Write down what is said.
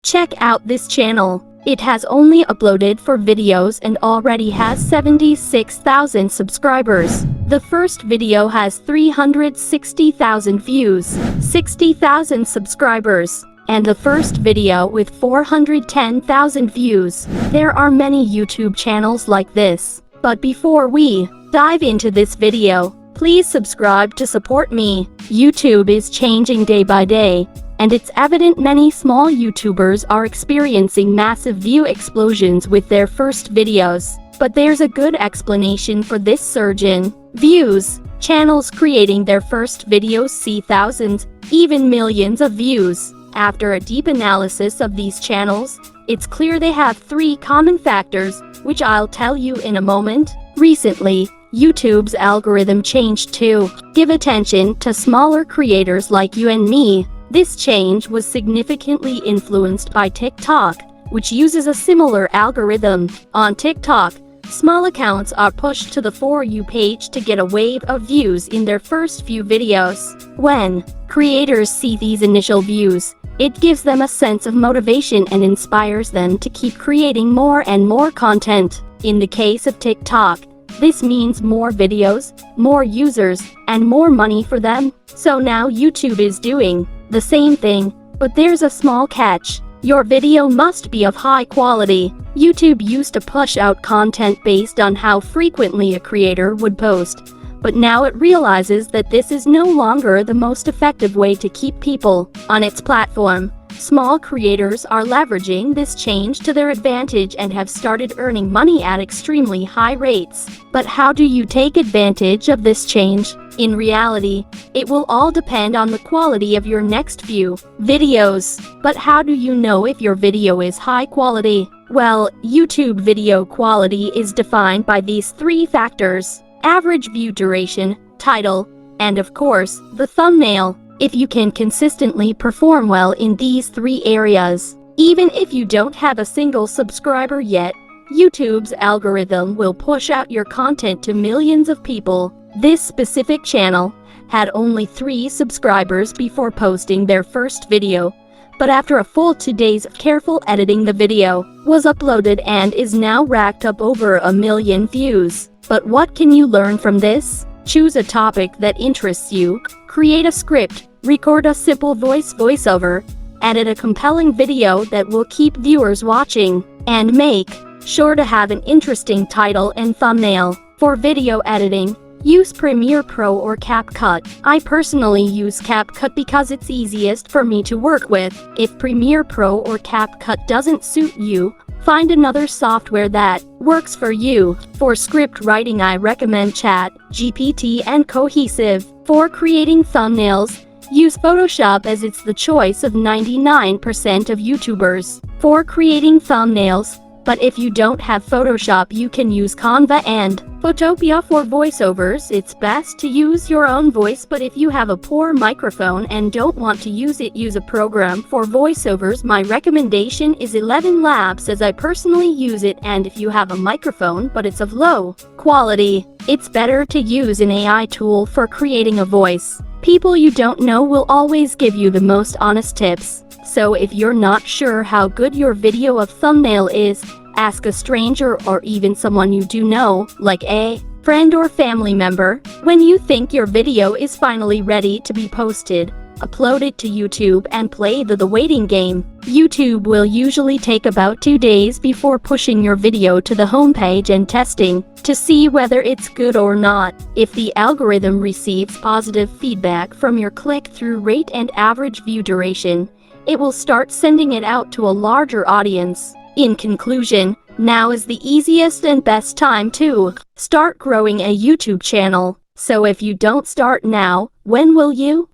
Check out this channel. It has only uploaded 4 videos and already has 76,000 subscribers. The first video has 360,000 views, 60,000 subscribers, and the first video with 410,000 views. There are many YouTube channels like this. But before we dive into this video, please subscribe to support me. YouTube is changing day by day, and it's evident many small YouTubers are experiencing massive view explosions with their first videos. But there's a good explanation for this surge in views. Channels creating their first videos see thousands, even millions of views. After a deep analysis of these channels, it's clear they have 3 common factors, which I'll tell you in a moment. Recently, YouTube's algorithm changed to give attention to smaller creators like you and me. This change was significantly influenced by TikTok, which uses a similar algorithm. On TikTok, small accounts are pushed to the For You page to get a wave of views in their first few videos. When creators see these initial views, it gives them a sense of motivation and inspires them to keep creating more and more content. In the case of TikTok, this means more videos, more users, and more money for them. So now YouTube is doing the same thing, but there's a small catch. Your video must be of high quality. YouTube used to push out content based on how frequently a creator would post, but now it realizes that this is no longer the most effective way to keep people on its platform. Small creators are leveraging this change to their advantage and have started earning money at extremely high rates. But how do you take advantage of this change? In reality, it will all depend on the quality of your next few videos. But how do you know if your video is high quality? Well, YouTube video quality is defined by these 3 factors: average view duration, title, and of course, the thumbnail. If you can consistently perform well in these 3 areas, even if you don't have a single subscriber yet, YouTube's algorithm will push out your content to millions of people. This specific channel had only 3 subscribers before posting their first video, but after a full 2 days of careful editing, the video was uploaded and is now racked up over 1 million views. But what can you learn from this? Choose a topic that interests you, create a script, record a simple voiceover, edit a compelling video that will keep viewers watching, and make sure to have an interesting title and thumbnail. For video editing, use Premiere Pro or CapCut. I personally use CapCut because it's easiest for me to work with. If Premiere Pro or CapCut doesn't suit you, find another software that works for you. For script writing, I recommend ChatGPT and Cohesive. For creating thumbnails, use Photoshop as it's the choice of 99% of YouTubers for creating thumbnails. But if you don't have Photoshop, you can use Canva and Photopea for voiceovers. It's best to use your own voice, but if you have a poor microphone and don't want to use it, use a program for voiceovers. My recommendation is 11 Labs, as I personally use it, and if you have a microphone but it's of low quality, it's better to use an AI tool for creating a voice. People you don't know will always give you the most honest tips. So if you're not sure how good your video of thumbnail is, ask a stranger or even someone you do know, like a friend or family member. When you think your video is finally ready to be posted, upload it to YouTube and play the waiting game. YouTube will usually take about 2 days before pushing your video to the homepage and testing to see whether it's good or not. If the algorithm receives positive feedback from your click-through rate and average view duration, it will start sending it out to a larger audience. In conclusion, now is the easiest and best time to start growing a YouTube channel. So if you don't start now, when will you?